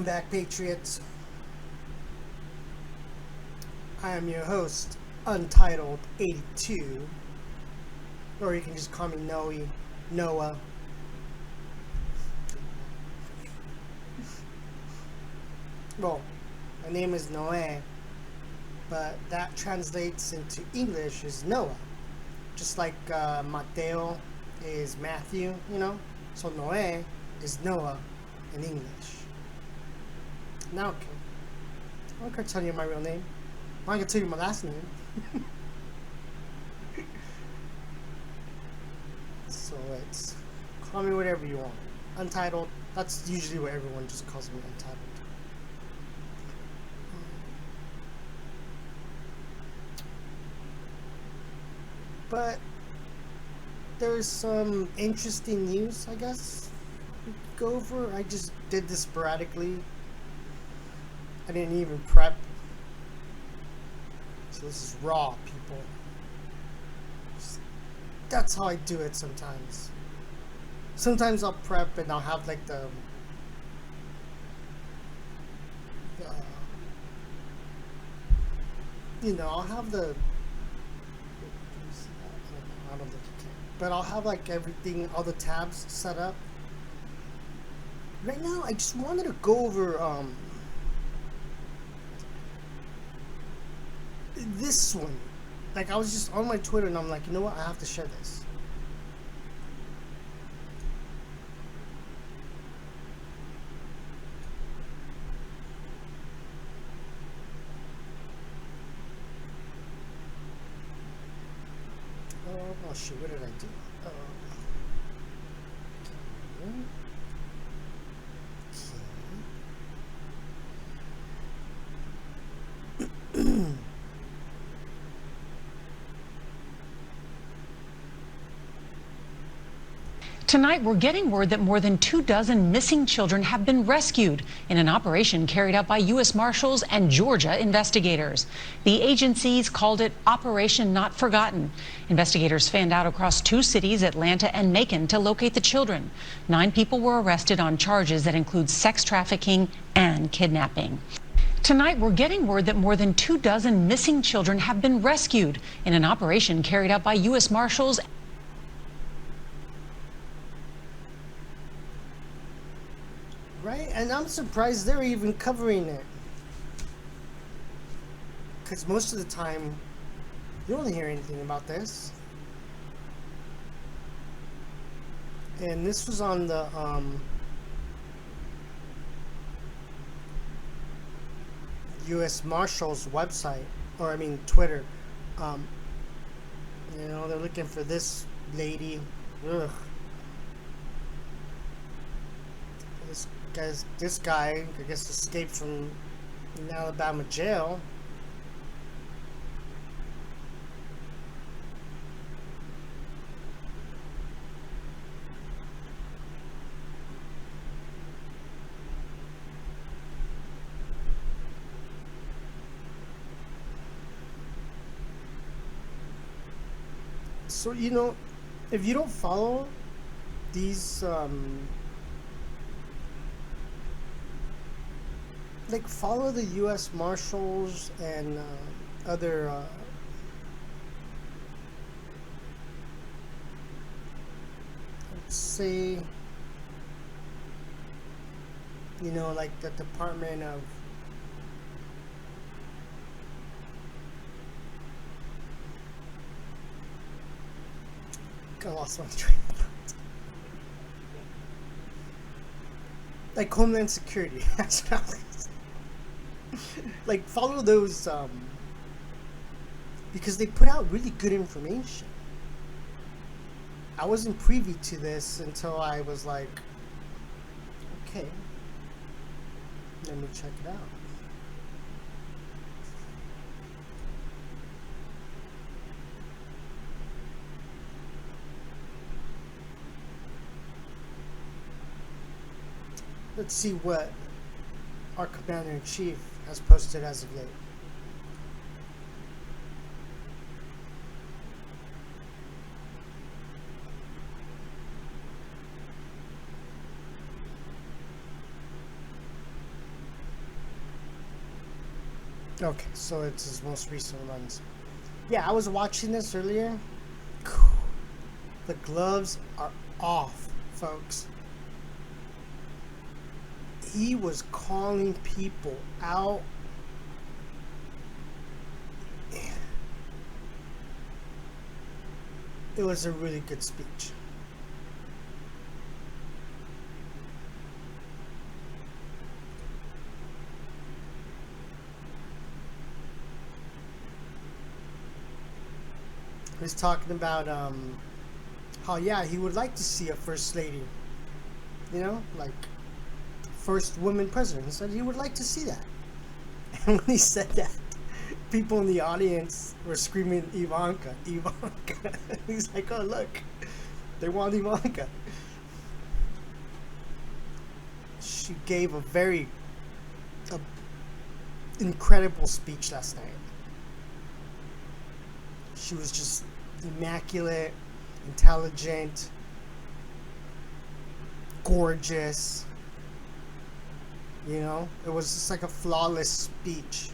Welcome back, Patriots. I am your host, Untitled 82, or you can just call me Noah. Well, my name is Noé, but that translates into English as Noah. Just like Mateo is Matthew, So Noé is Noah in English. Now, okay. I'm not going to tell you my real name. I'm not going to tell you my last name. So it's, call me whatever you want. Untitled, that's usually what everyone just calls me, Untitled. But there's some interesting news, I guess, we could go over. I just did this sporadically. I didn't even prep. So this is raw, people. That's how I do it sometimes. Sometimes I'll prep and I'll have like I'll have the, I don't think you can, but I'll have like everything, all the tabs set up. Right now, I just wanted to go over this one. Like, I was just on my Twitter and I'm like, you know what, I have to share this. Oh shoot, what did I do? Tonight, we're getting word that more than 24 missing children have been rescued in an operation carried out by U.S. Marshals and Georgia investigators. The agencies called it Operation Not Forgotten. Investigators fanned out across 2 cities, Atlanta and Macon, to locate the children. 9 people were arrested on charges that include sex trafficking and kidnapping. Tonight, we're getting word that more than 24 missing children have been rescued in an operation carried out by U.S. Marshals. Right? And I'm surprised they're even covering it. Because most of the time, you don't hear anything about this. And this was on the U.S. Marshals website, or I mean Twitter. They're looking for this lady. Ugh. This guy, I guess, escaped from an Alabama jail. So, if you don't follow these, like, follow the U.S. Marshals and other let's say, like the Department of I lost my train of thought. Like Homeland Security. That's what I was. Like, follow those, because they put out really good information. I wasn't privy to this until I was like, okay, let me check it out. Let's see what our Commander-in-Chief has posted as of late. Okay, so it's his most recent runs. Yeah, I was watching this earlier. The gloves are off, folks. He was calling people out. It was a really good speech. He was talking about how, yeah, he would like to see a first lady, you know, like first woman president. He said he would like to see that. And when he said that, people in the audience were screaming, Ivanka, Ivanka. He's like, oh, look, they want Ivanka. She gave a very incredible speech last night. She was just immaculate, intelligent, gorgeous. You know, it was just like a flawless speech.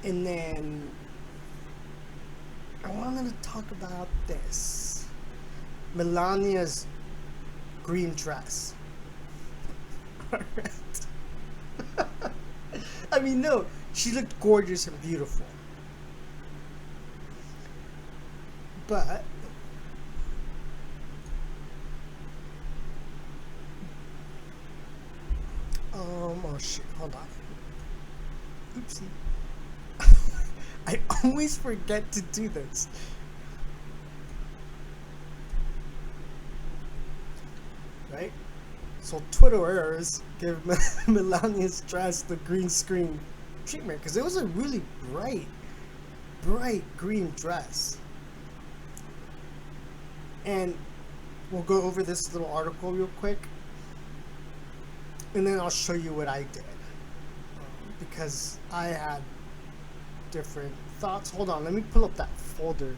And then I wanted to talk about this. Melania's green dress. Alright. I mean, no, she looked gorgeous and beautiful. But oh shit, hold on. Oopsie. I always forget to do this. Right? So Twitterers give Melania's dress the green screen treatment because it was a really bright green dress. And we'll go over this little article real quick. And then I'll show you what I did. Because I had different thoughts. Hold on, let me pull up that folder.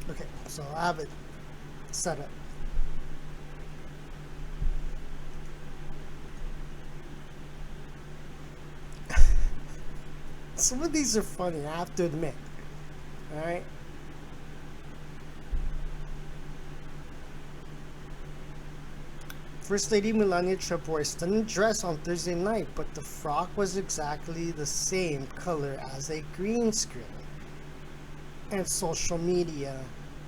Okay, so I have it set up. Some of these are funny, I have to admit. Alright? First Lady Melania Trump wore a stunning dress on Thursday night, but the frock was exactly the same color as a green screen. And social media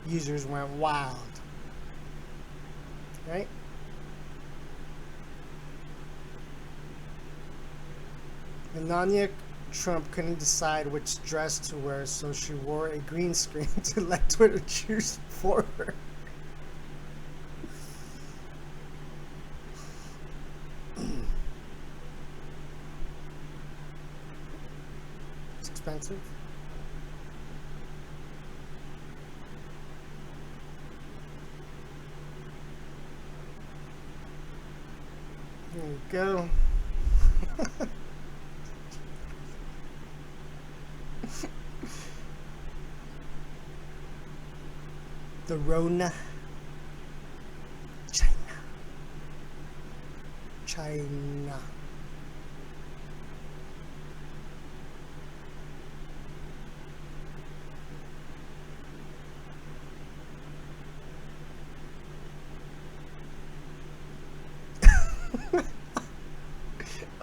users went wild. Right? Melania Trump couldn't decide which dress to wear, so she wore a green screen to let Twitter choose for her. It's expensive. There we go. The Rona. China.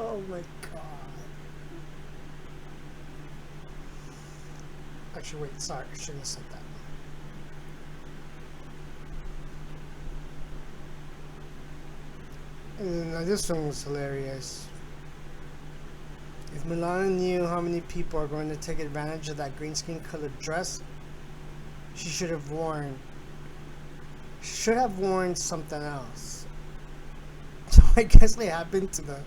Oh my god. Actually, wait, sorry, I shouldn't have said that. And this one was hilarious. If Melania knew how many people are going to take advantage of that green screen colored dress, she should have worn something else. So I guess what happened to the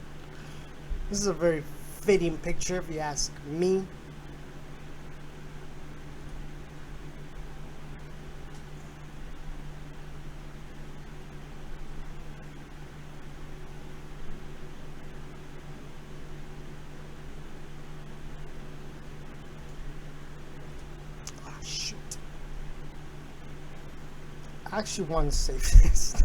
This is a very fitting picture if you ask me. Oh, shoot. I actually want to save this.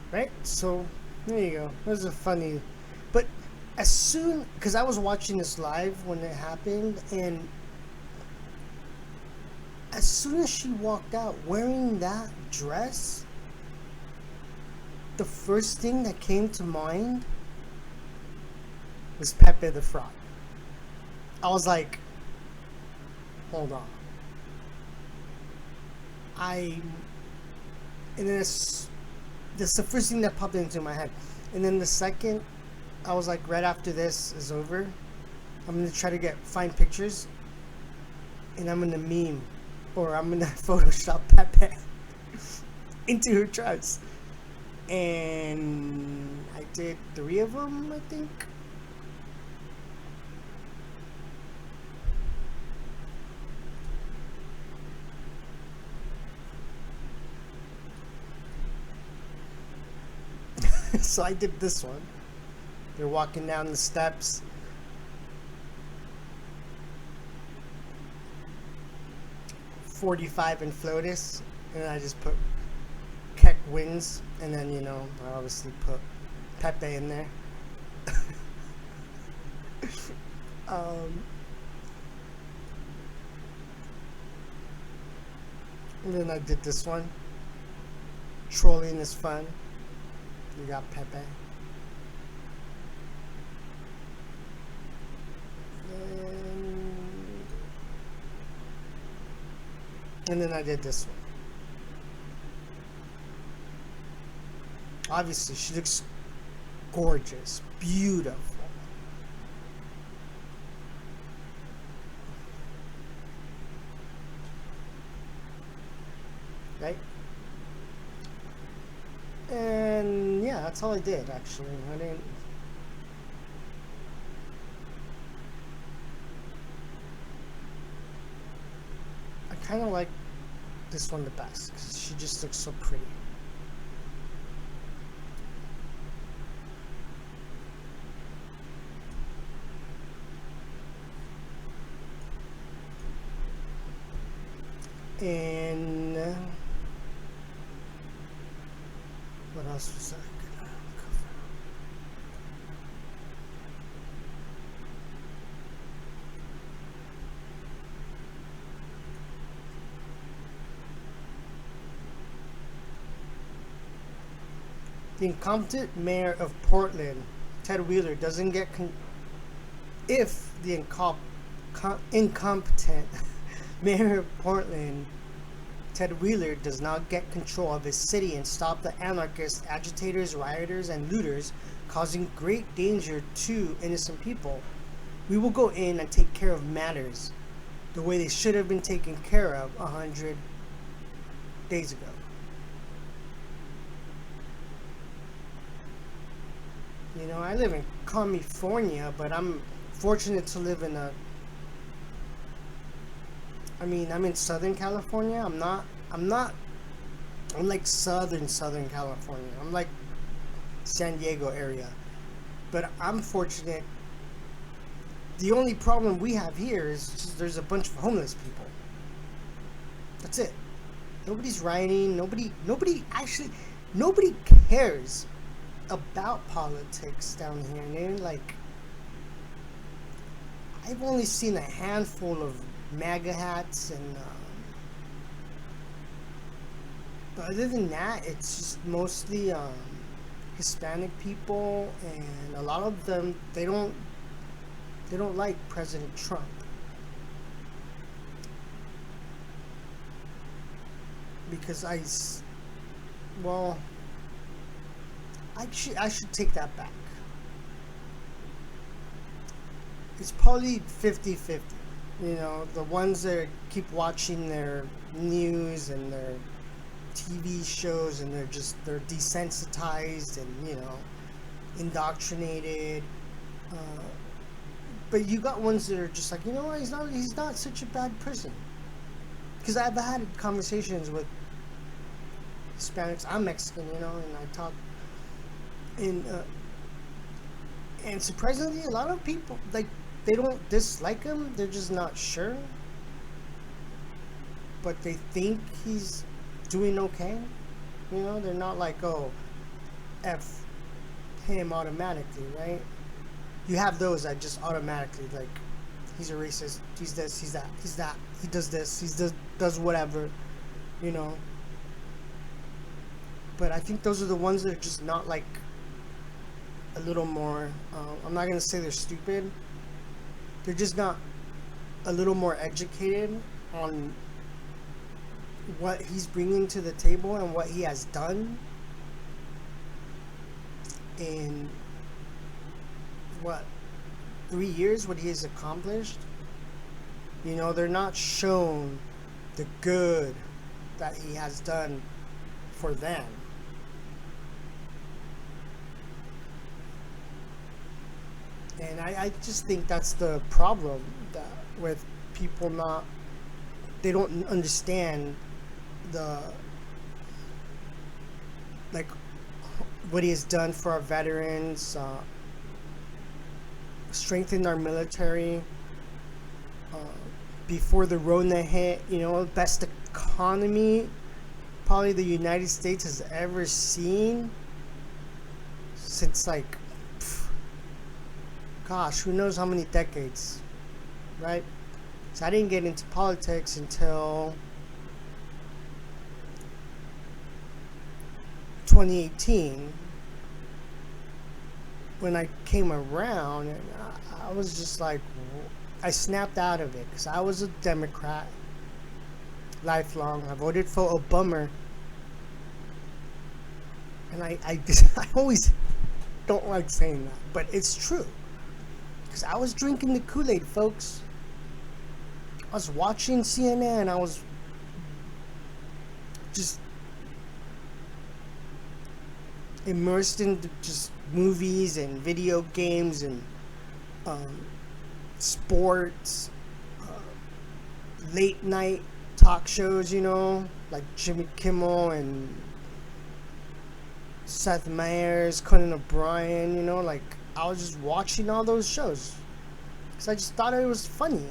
Right? So, there you go. That was a funny. But as soon. Because I was watching this live when it happened, and as soon as she walked out wearing that dress, the first thing that came to mind was Pepe the Frog. I was like, hold on. And then that's the first thing that popped into my head. And then the second, I was like, right after this is over, I'm gonna try to find pictures, and I'm gonna meme, or I'm gonna Photoshop Pepe into her dress. And I did 3 of them, I think. So I did this one. They're walking down the steps. .45 in FLOTUS, and I just put Keck wins, and then I obviously put Pepe in there. And then I did this one. Trolling is fun. You got Pepe. And then I did this one. Obviously, she looks gorgeous, beautiful. Right? And yeah, that's all I did actually. I kind of like this one the best because she just looks so pretty. And what else was I gonna cover? The incompetent mayor of Portland, Ted Wheeler, doesn't get if the incompetent mayor of Portland, Ted Wheeler, does not get control of his city and stop the anarchists, agitators, rioters, and looters causing great danger to innocent people, we will go in and take care of matters the way they should have been taken care of 100 days ago. I live in California, but I'm fortunate to live in I'm in Southern California. I'm like Southern California. I'm like San Diego area. But I'm fortunate. The only problem we have here is just there's a bunch of homeless people. That's it. Nobody's rioting. Nobody cares about politics down here, man. Like, I've only seen a handful of MAGA hats, and but other than that, it's just mostly Hispanic people, and a lot of them, they don't They don't like President Trump. Because I should take that back. It's probably 50-50. You know, the ones that keep watching their news and their TV shows and they're desensitized and, you know, indoctrinated. But you got ones that are just like, you know what, he's not such a bad person. Because I've had conversations with Hispanics. I'm Mexican, you know, and I talk and surprisingly, a lot of people, like, they don't dislike him, they're just not sure. But they think he's doing okay. You know, they're not like, oh, F him automatically, right? You have those that just automatically, like, he's a racist, he's this, he's that, he does this, he does whatever, you know. But I think those are the ones that are just not, like, a little more, I'm not going to say they're stupid, they're just not a little more educated on what he's bringing to the table and what he has done in 3 years, what he has accomplished. You know, they're not shown the good that he has done for them. And I just think that's the problem with people they don't understand like what he has done for our veterans, strengthened our military, before the Rona hit, you know, best economy probably the United States has ever seen since, like, gosh, who knows how many decades, right? So I didn't get into politics until 2018 when I came around, and I was just like, I snapped out of it because I was a Democrat lifelong. I voted for Obama, and I always don't like saying that, but it's true. Because I was drinking the Kool-Aid, folks. I was watching CNN. I was just immersed in just movies and video games and sports, late night talk shows, you know, like Jimmy Kimmel and Seth Meyers, Conan O'Brien, you know, like, I was just watching all those shows because I just thought it was funny.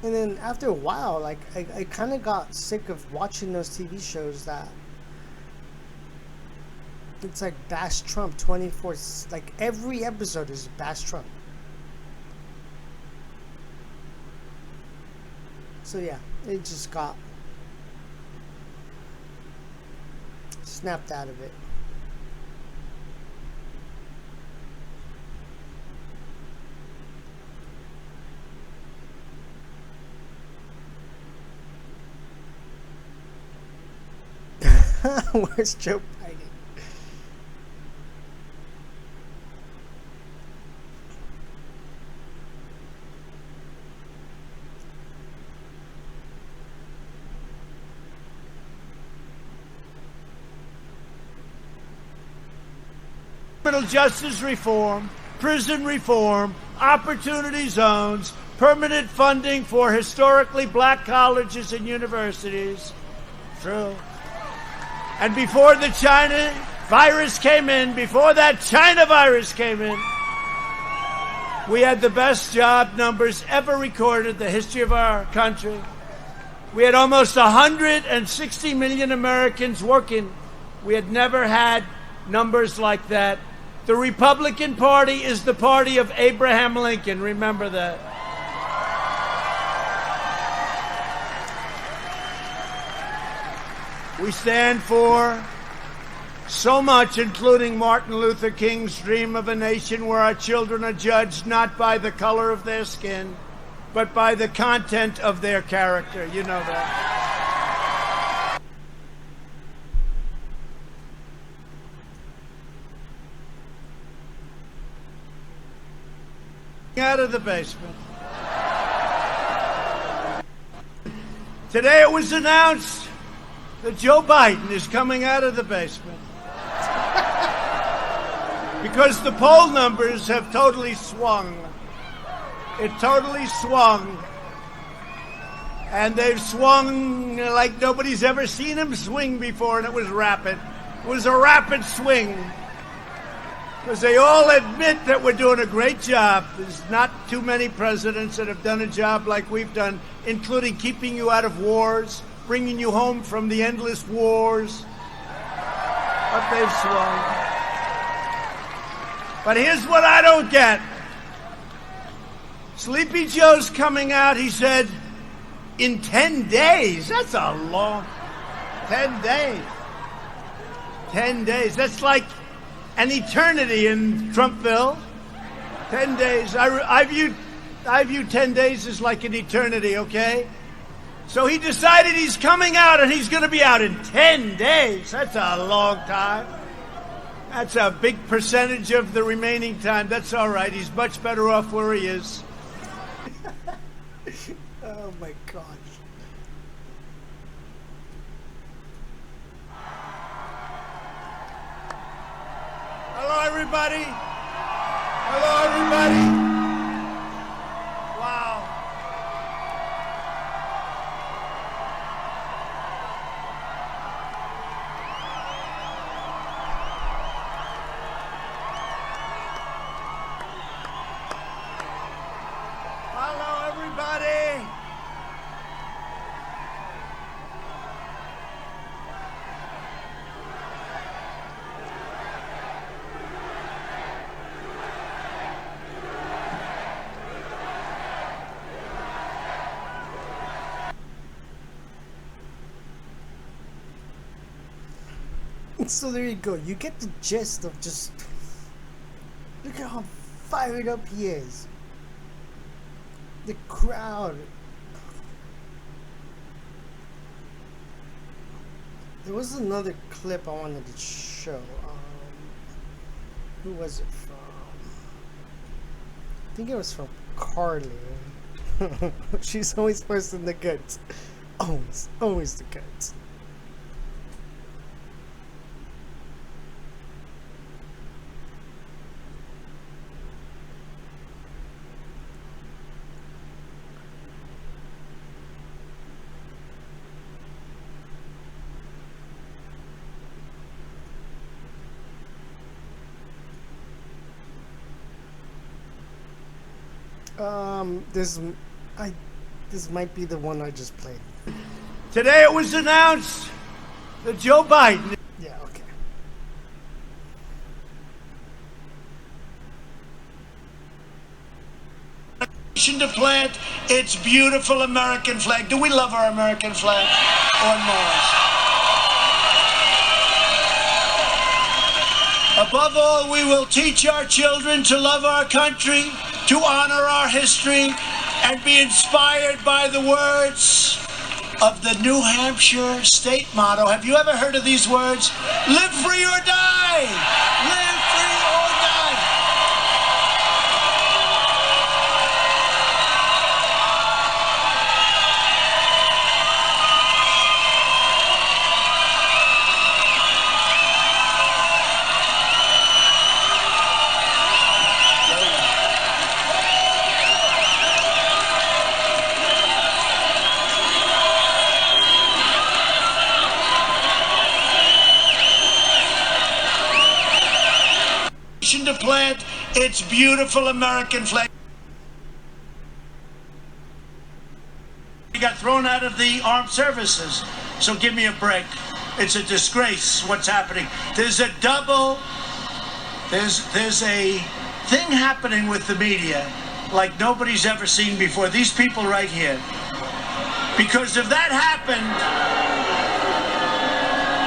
And then after a while, like, I kind of got sick of watching those TV shows that it's like Bash Trump 24, like every episode is Bash Trump. So yeah, it just got snapped out of it. Where's Joe Biden? Criminal justice reform, prison reform, opportunity zones, permanent funding for historically black colleges and universities. True. And before the China virus came in, we had the best job numbers ever recorded in the history of our country. We had almost 160 million Americans working. We had never had numbers like that. The Republican Party is the party of Abraham Lincoln. Remember that. We stand for so much, including Martin Luther King's dream of a nation where our children are judged not by the color of their skin, but by the content of their character. You know that. Out of the basement. Today it was announced that Joe Biden is coming out of the basement. Because the poll numbers have totally swung. It totally swung. And they've swung like nobody's ever seen them swing before, and it was rapid. It was a rapid swing. Because they all admit that we're doing a great job. There's not too many presidents that have done a job like we've done, including keeping you out of wars, bringing you home from the endless wars. But they've swung. But here's what I don't get. Sleepy Joe's coming out, he said, in 10 days. That's a long 10 days. 10 days. That's like an eternity in Trumpville. 10 days. I view 10 days as like an eternity, okay? So he decided he's coming out, and he's going to be out in 10 days. That's a long time. That's a big percentage of the remaining time. That's all right. He's much better off where he is. Oh my gosh. Hello, everybody. Hello, everybody. Wow. Hello, everybody. So there you go. You get the gist of just look at how fired up he is. The crowd. There was another clip I wanted to show. Who was it from? I think it was from Carly. She's always first in the goods. Always the goods. This might be the one I just played. Today it was announced that Joe Biden. Yeah, okay. To plant its beautiful American flag. Do we love our American flag? On Mars. Above all, we will teach our children to love our country, to honor our history, and be inspired by the words of the New Hampshire state motto. Have you ever heard of these words? Live free or die! Live free or die! To plant its beautiful American flag. He got thrown out of the armed services, so give me a break. It's a disgrace what's happening. There's a thing happening with the media like nobody's ever seen before. These people right here. Because if that happened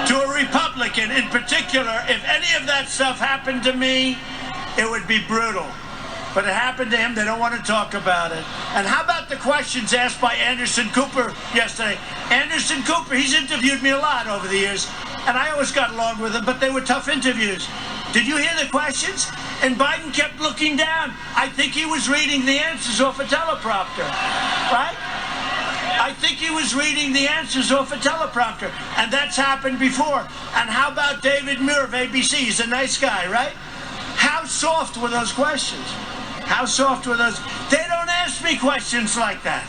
to a Republican, Republican in particular, if any of that stuff happened to me, it would be brutal. But it happened to him. They don't want to talk about it. And how about the questions asked by Anderson Cooper yesterday? Anderson Cooper, he's interviewed me a lot over the years, and I always got along with him, but they were tough interviews. Did you hear the questions? And Biden kept looking down. I think he was reading the answers off a teleprompter, right? I think he was reading the answers off a teleprompter, and that's happened before. And how about David Muir of ABC? He's a nice guy, right? How soft were those questions? How soft were those? They don't ask me questions like that.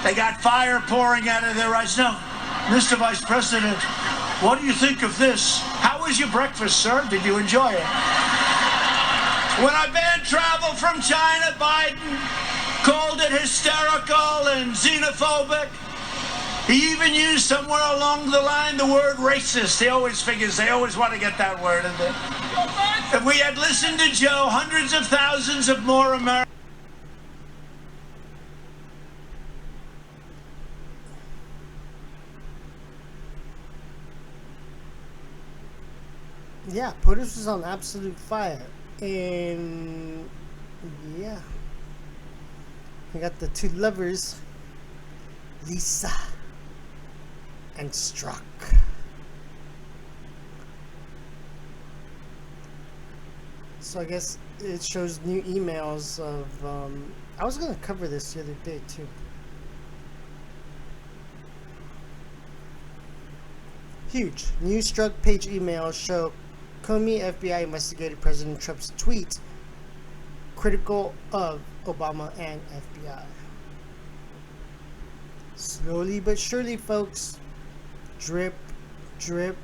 They got fire pouring out of their eyes. No, Mr. Vice President, what do you think of this? How was your breakfast, sir? Did you enjoy it? When I banned travel from China, Biden called it hysterical and xenophobic. He even used somewhere along the line the word racist. He always figures they always want to get that word in there. If we had listened to Joe, hundreds of thousands of more Americans. Yeah, POTUS was on absolute fire. And yeah, we got the two lovers, Lisa and Strzok. So I guess it shows new emails of, I was going to cover this the other day too. Huge. New Strzok page emails show Comey FBI investigated President Trump's tweet critical of Obama and FBI. Slowly but surely, folks. Drip, drip,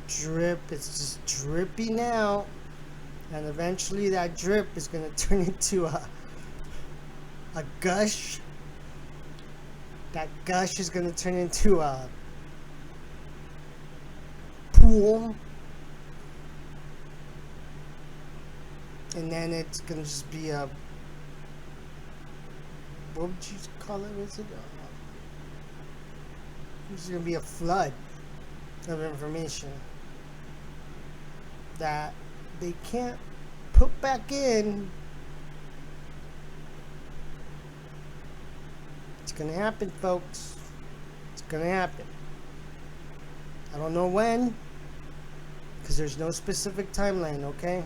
drip. It's just drippy now. And eventually that drip is going to turn into a gush. That gush is going to turn into a pool. And then it's going to just be a, what would you call it? What's it? It's going to be a flood of information that they can't put back in. It's gonna happen, folks. It's gonna happen. I don't know when, because there's no specific timeline, okay?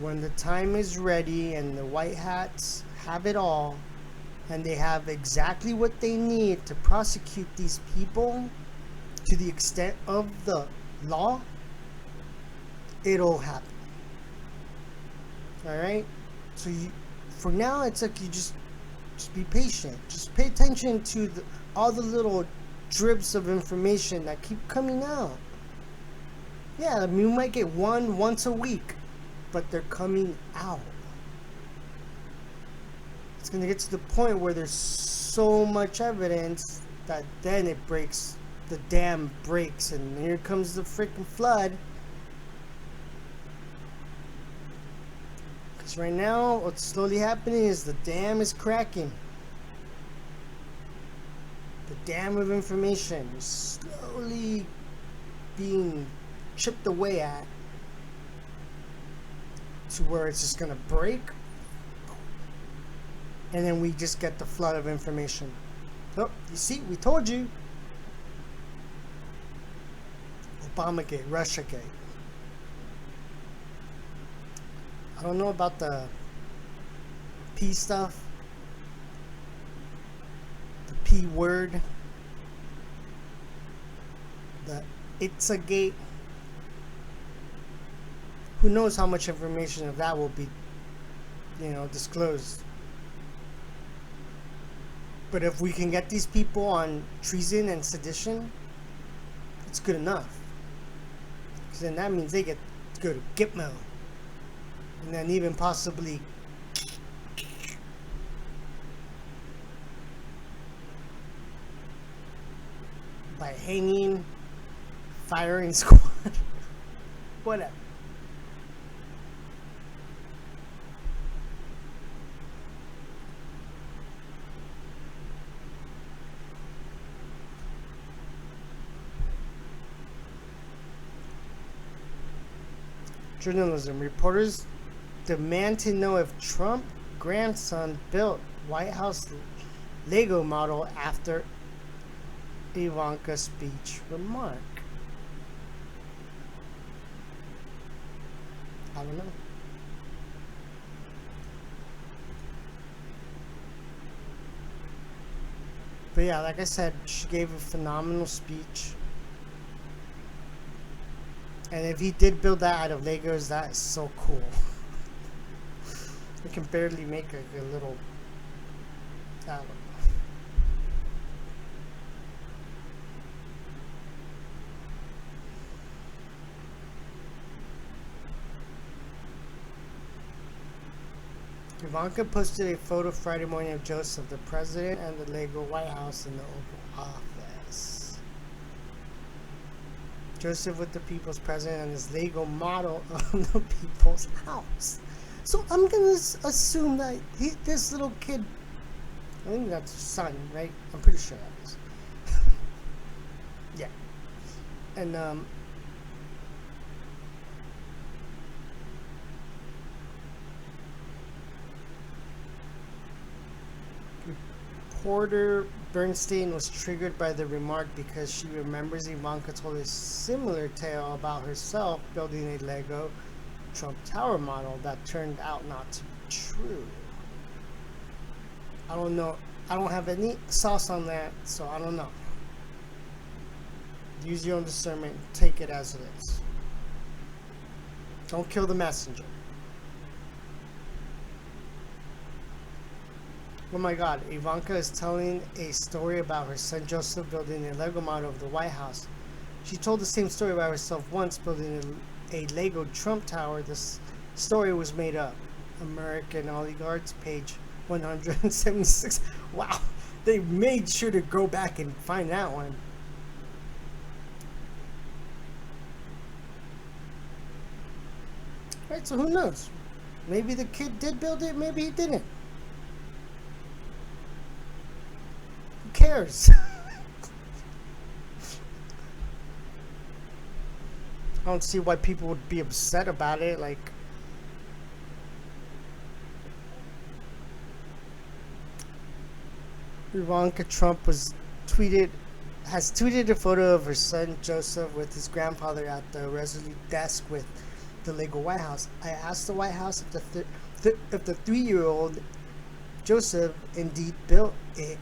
When the time is ready and the white hats have it all, and they have exactly what they need to prosecute these people to the extent of the law, it'll happen. Alright? So for now, it's like you just be patient. Just pay attention to all the little drips of information that keep coming out. Yeah, I mean, we might get one once a week, but they're coming out. It's going to get to the point where there's so much evidence that then it breaks. The dam breaks, and here comes the freaking flood. Because right now, what's slowly happening is the dam is cracking. The dam of information is slowly being chipped away at to where it's just gonna break, and then we just get the flood of information. Oh, you see, we told you. Obamagate, Russiagate. I don't know about the P stuff, the P word, the It's a Gate. Who knows how much information of that will be, disclosed. But if we can get these people on treason and sedition, it's good enough. Because then that means they get to go to Gitmo. And then even possibly by hanging, firing squad, whatever. journalism. Reporters demand to know if Trump grandson built White House Lego model after Ivanka speech remark. I don't know. But yeah, like I said, she gave a phenomenal speech. And if he did build that out of Legos, that is so cool. You can barely make a little, I don't know. Ivanka posted a photo Friday morning of Joseph, the president, and the Lego White House in the Oval Office. Joseph with the people's president and his Lego model of the people's house. So I'm gonna assume that this little kid, I think that's his son, right? I'm pretty sure that is. Yeah. And reporter Bernstein was triggered by the remark because she remembers Ivanka told a similar tale about herself building a Lego Trump Tower model that turned out not to be true. I don't know. I don't have any sauce on that, so I don't know. Use your own discernment. Take it as it is. Don't kill the messenger. Oh my God, Ivanka is telling a story about her son Joseph building a Lego model of the White House. She told the same story about herself once building a Lego Trump Tower. This story was made up. American Oligarchs, page 176. Wow, they made sure to go back and find that one. Right, so who knows? Maybe the kid did build it, maybe he didn't. Who cares? I don't see why people would be upset about it. Like, Ivanka Trump has tweeted a photo of her son Joseph with his grandfather at the Resolute desk with the Lego White House. I asked the White House if the 3-year-old Joseph indeed built it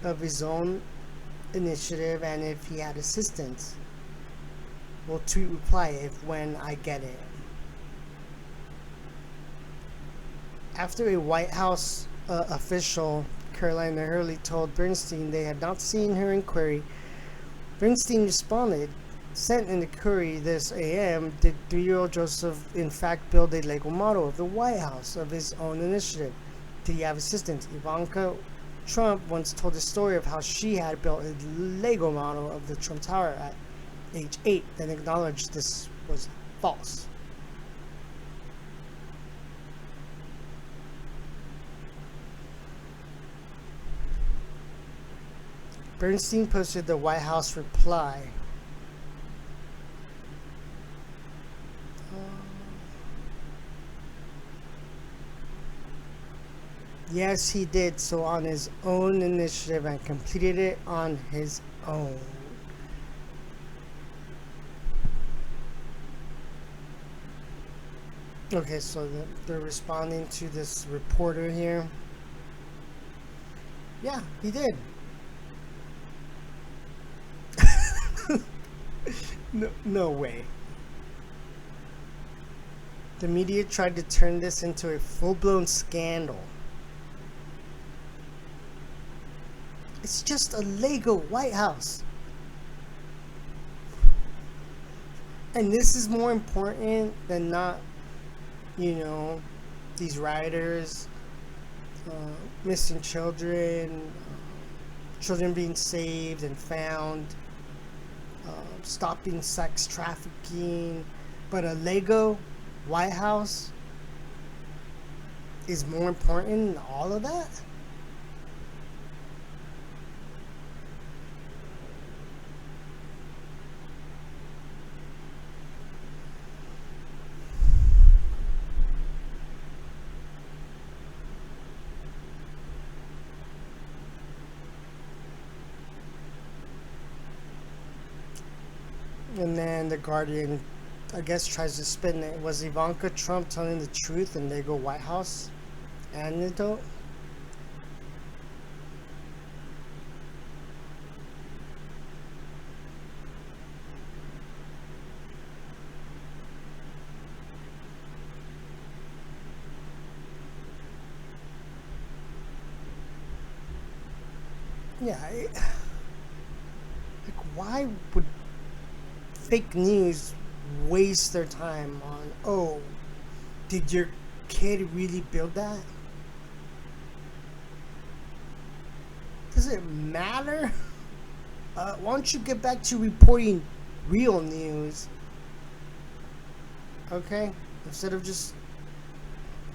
of his own initiative and if he had assistance. Will tweet reply when I get it. After a White House official, Carolina Hurley, told Bernstein they had not seen her inquiry, Bernstein responded, sent in the query this AM, did 3-year-old Joseph in fact build a Lego model of the White House of his own initiative? Did he have assistance? Ivanka Trump once told a story of how she had built a Lego model of the Trump Tower at age 8, then acknowledged this was false. Bernstein posted the White House reply. Yes, he did so on his own initiative and completed it on his own. Okay, so they're responding to this reporter here. Yeah, he did. No way. The media tried to turn this into a full-blown scandal. It's just a Lego White House. And this is more important than not, these rioters, missing children, children being saved and found, stopping sex trafficking. But a Lego White House is more important than all of that? And then the Guardian, I guess, tries to spin it. Was Ivanka Trump telling the truth and they go White House anecdote? Yeah, like, why would fake news waste their time on, oh, did your kid really build that? Does it matter? Why don't you get back to reporting real news? Okay? Instead of just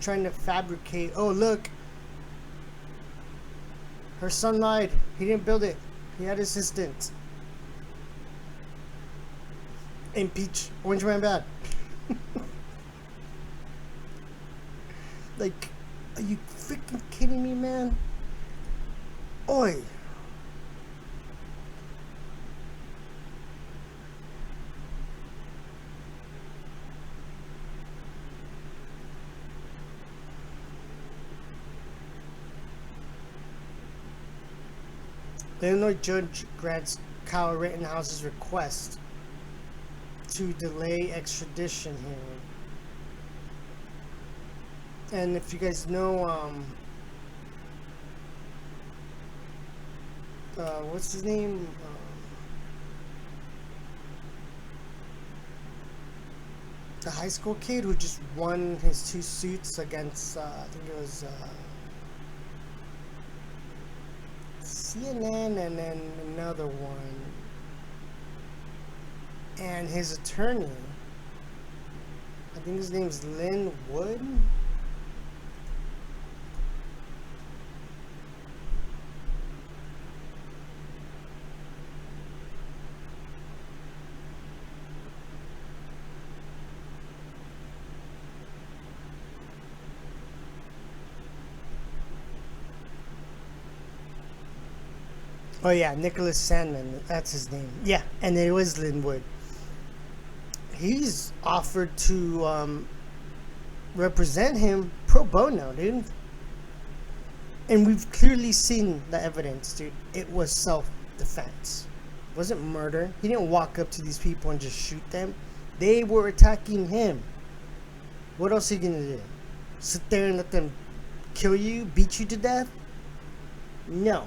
trying to fabricate, oh, look, her son lied. He didn't build it. He had assistants. Impeach Orange Man bad. Like, are you freaking kidding me, man? Oi. The Illinois judge grants Kyle Rittenhouse's request to delay extradition hearing. And if you guys know, what's his name? The high school kid who just won his 2 suits against, I think it was CNN and then another one. And his attorney, I think his name's Lynn Wood. Oh yeah, Nicholas Sandman, that's his name. Yeah, and it was Lynn Wood. He's offered to represent him pro bono, dude. And we've clearly seen the evidence, dude. It was self-defense. It wasn't murder. He didn't walk up to these people and just shoot them. They were attacking him. What else are you gonna do? Sit there and let them kill you, beat you to death? No.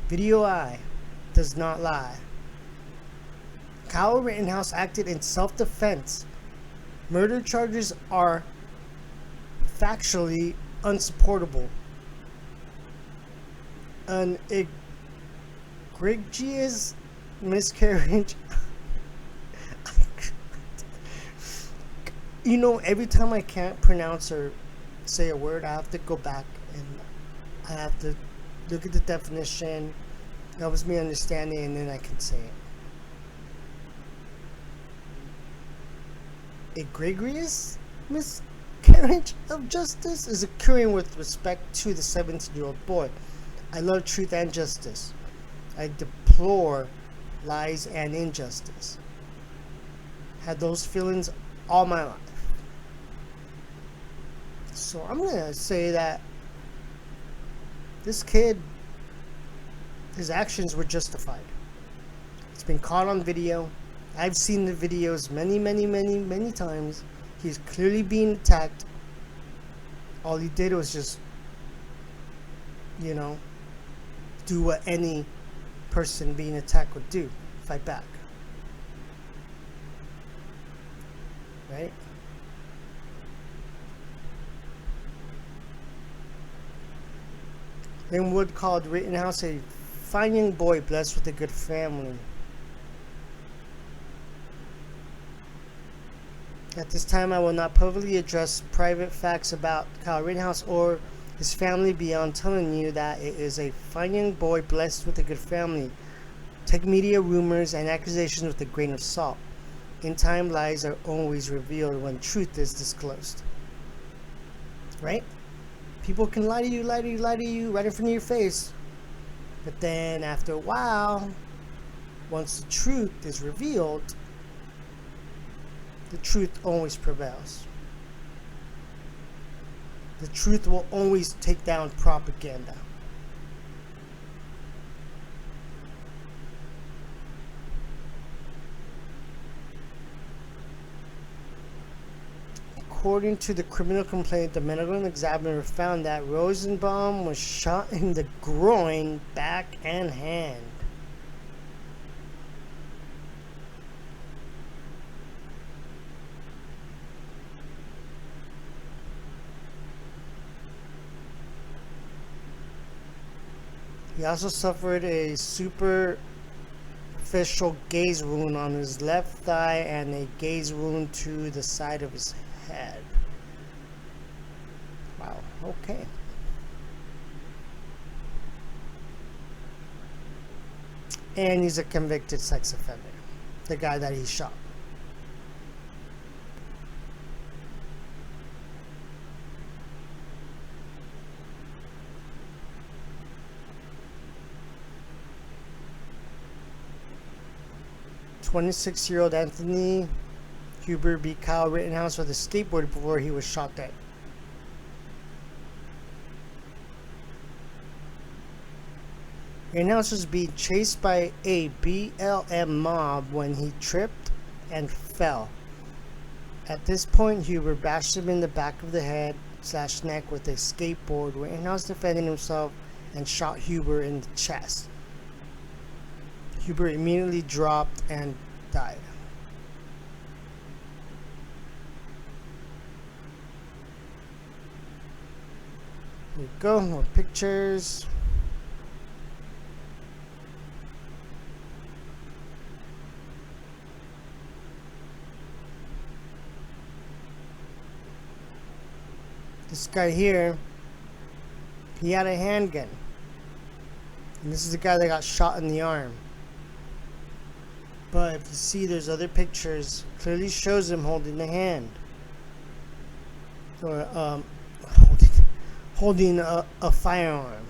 Video Eye does not lie. Kyle Rittenhouse acted in self-defense. Murder charges are factually unsupportable. An egregious miscarriage. You know, every time I can't pronounce or say a word, I have to go back and I have to look at the definition, helps me understanding, and then I can say it. Egregious miscarriage of justice is occurring with respect to the 17-year-old boy. I love truth and justice. I deplore lies and injustice. Had those feelings all my life. So I'm gonna say that this kid, his actions were justified. It's been caught on video. I've seen the videos many times. He's clearly being attacked. All he did was just, you know, do what any person being attacked would do. Fight back. Right? Lynn Wood called Rittenhouse a fine young boy blessed with a good family. At this time, I will not publicly address private facts about Kyle Rittenhouse or his family beyond telling you that it is a fine young boy blessed with a good family. Take media rumors and accusations with a grain of salt. In time, lies are always revealed when truth is disclosed. Right? People can lie to you right in front of your face. But then after a while, once the truth is revealed, the truth always prevails. The truth will always take down propaganda. According to the criminal complaint, the medical examiner found that Rosenbaum was shot in the groin, back, and hand. He also suffered a superficial gaze wound on his left thigh and a gaze wound to the side of his head. Wow, okay. And he's a convicted sex offender, the guy that he shot. "26-year-old Anthony Huber beat Kyle Rittenhouse with a skateboard before he was shot dead." Rittenhouse was being chased by a BLM mob when he tripped and fell. At this point, Huber bashed him in the back of the head/neck with a skateboard. Rittenhouse defended himself and shot Huber in the chest. Huber immediately dropped and died. Here we go, more pictures. This guy here, he had a handgun. And this is the guy that got shot in the arm. But if you see, there's other pictures, clearly shows him holding the hand. Or holding a firearm.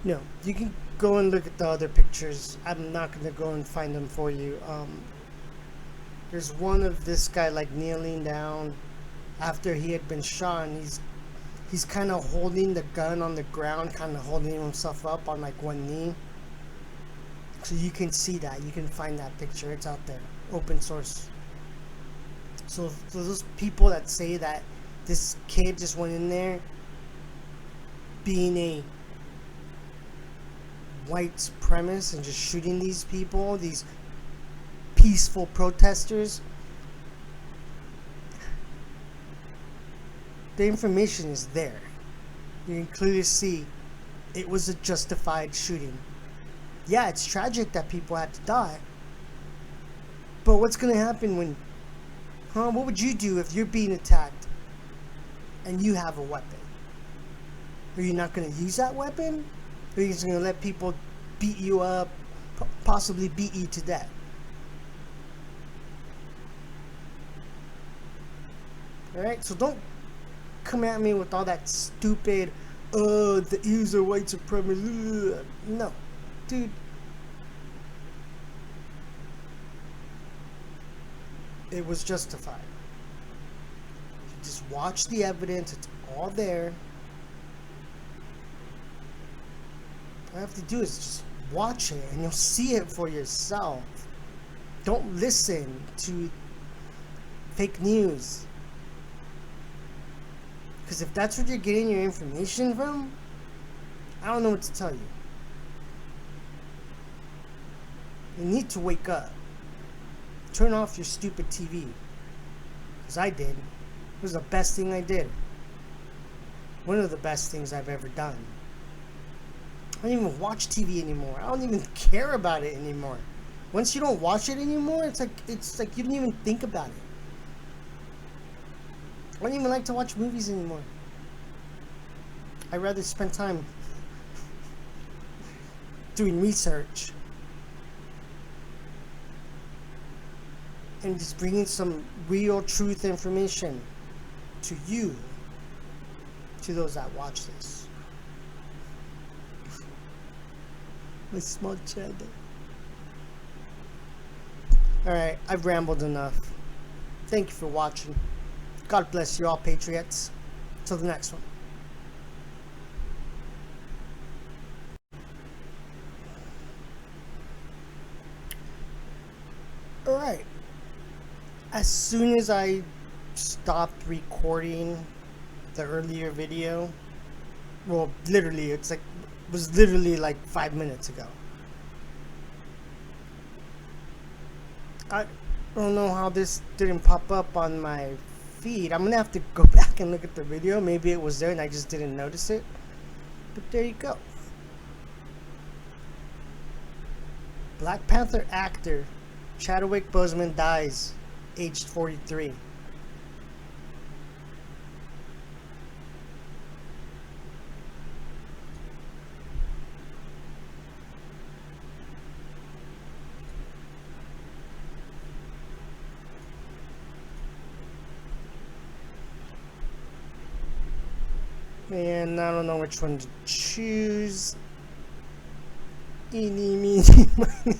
No, you can go and look at the other pictures. I'm not going to go and find them for you. There's one of this guy like kneeling down after he had been shot, and he's kind of holding the gun on the ground, kind of holding himself up on like one knee. So you can see that. You can find that picture. It's out there. Open source. So those people that say that this kid just went in there being a white supremacist and just shooting these people, these peaceful protesters, the information is there. You can clearly see it was a justified shooting. Yeah, it's tragic that people had to die, but what's gonna happen when, what would you do if you're being attacked and you have a weapon? Are you not gonna use that weapon? Or are you just gonna let people beat you up, possibly beat you to death? Alright, so don't come at me with all that stupid, the ears are white supremacy. No, dude. It was justified. You just watch the evidence, it's all there. All you have to do is just watch it and you'll see it for yourself. Don't listen to fake news. Because if that's where you're getting your information from, I don't know what to tell you. You need to wake up. Turn off your stupid TV. Because I did. It was the best thing I did. One of the best things I've ever done. I don't even watch TV anymore. I don't even care about it anymore. Once you don't watch it anymore, it's like you don't even think about it. I don't even like to watch movies anymore. I'd rather spend time doing research and just bringing some real truth information to you, to those that watch this. My small cheddar. Alright, I've rambled enough. Thank you for watching. God bless you all, patriots. Till the next one. Alright. As soon as I stopped recording the earlier video, well, literally, it was literally like 5 minutes ago. I don't know how this didn't pop up on my feed. I'm gonna have to go back and look at the video. Maybe it was there and I just didn't notice it. But there you go. Black Panther actor Chadwick Boseman dies, aged 43. And I don't know which one to choose. Eeny, meeny, miny.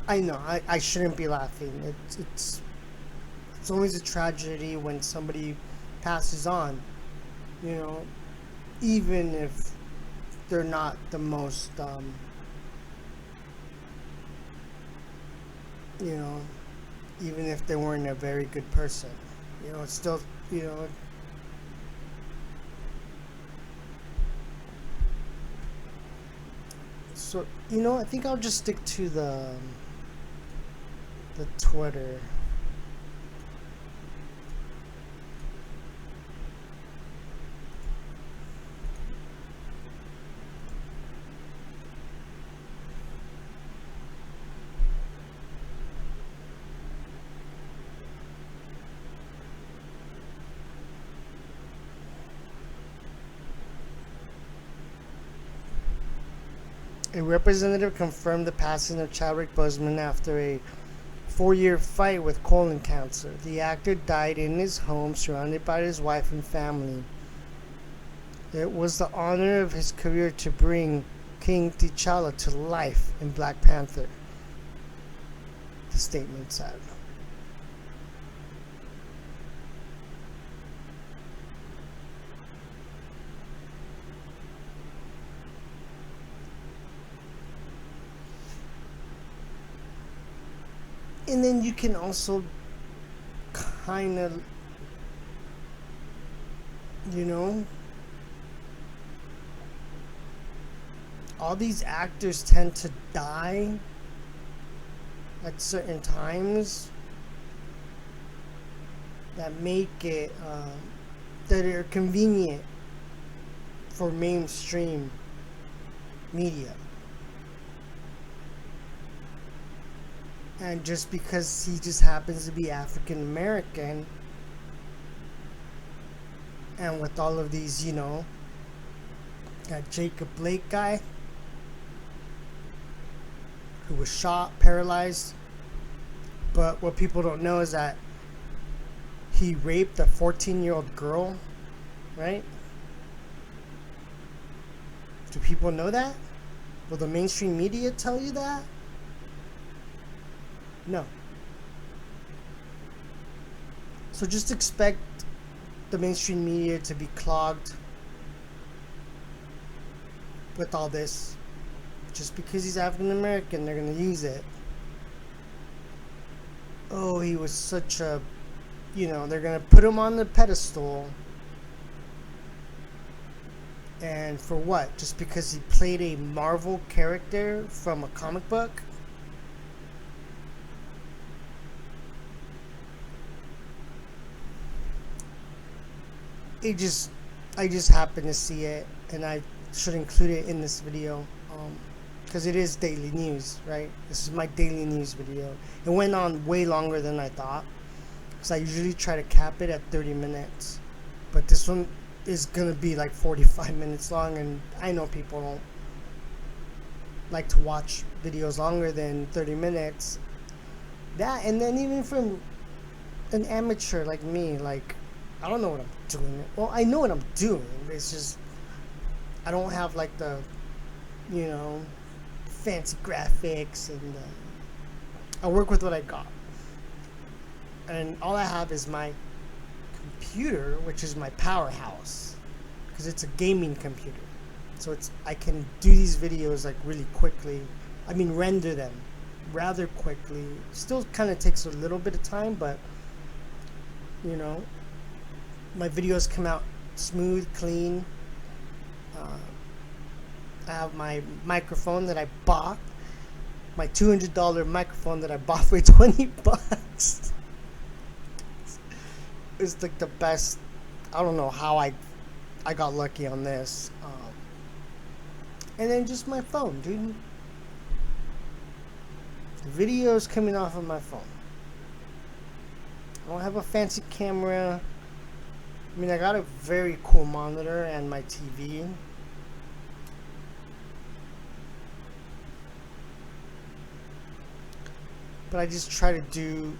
I know, I shouldn't be laughing. It's always a tragedy when somebody passes on, you know, even if they're not the most, you know, even if they weren't a very good person, you know, it's still, you know. So, you know, I think I'll just stick to the Twitter. A representative confirmed the passing of Chadwick Boseman after a 4-year fight with colon cancer. The actor died in his home, surrounded by his wife and family. It was the honor of his career to bring King T'Challa to life in Black Panther, the statement said. And then you can also kind of, you know, all these actors tend to die at certain times that make it, that are convenient for mainstream media. And just because he just happens to be African American, and with all of these, you know, that Jacob Blake guy who was shot, paralyzed, but what people don't know is that he raped a 14-year-old girl, right? Do people know that? Will the mainstream media tell you that? No. So just expect the mainstream media to be clogged with all this. Just because he's African American, they're gonna use it. Oh, he was such a, you know, they're gonna put him on the pedestal. And for what? Just because he played a Marvel character from a comic book? I just happened to see it, and I should include it in this video, because it is daily news, right? This is my daily news video. It went on way longer than I thought, because I usually try to cap it at 30 minutes, but this one is gonna be like 45 minutes long, and I know people don't like to watch videos longer than 30 minutes. That, and then even from an amateur like me, like, I don't know what I'm doing. Well, I know what I'm doing. It's just I don't have like the, you know, fancy graphics, and I work with what I got. And all I have is my computer, which is my powerhouse, because it's a gaming computer. So I can do these videos like really quickly. I mean, render them rather quickly. Still kind of takes a little bit of time, but you know, my videos come out smooth, clean. I have my microphone that I bought, my $200 microphone that I bought for 20 bucks. It's like the best. I don't know how I got lucky on this. And then just my phone, dude. Videos coming off of my phone. I don't have a fancy camera. I mean, I got a very cool monitor and my TV. But I just try to do,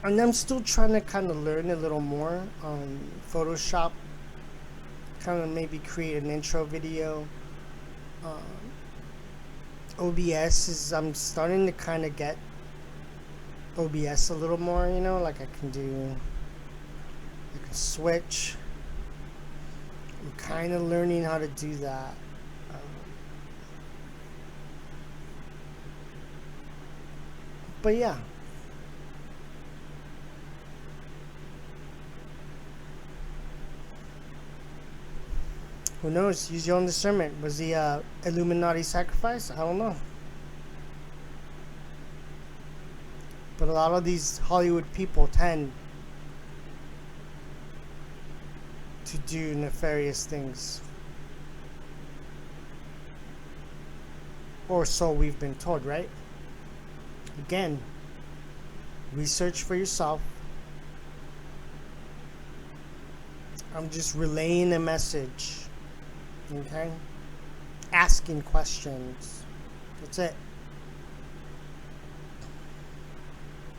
and I'm still trying to kind of learn a little more on Photoshop. Kind of maybe create an intro video. OBS is, I'm starting to kind of get OBS a little more, you know, like I can switch. I'm kind of learning how to do that. But yeah. Who knows? Use your own discernment. Was he Illuminati sacrifice? I don't know. But a lot of these Hollywood people tend to do nefarious things. Or so we've been told, right? Again, research for yourself. I'm just relaying a message. Okay? Asking questions. That's it.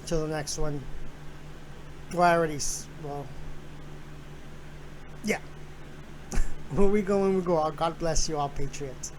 Till the next one. Well, yeah. Where we go, when we go. God bless you all, patriots.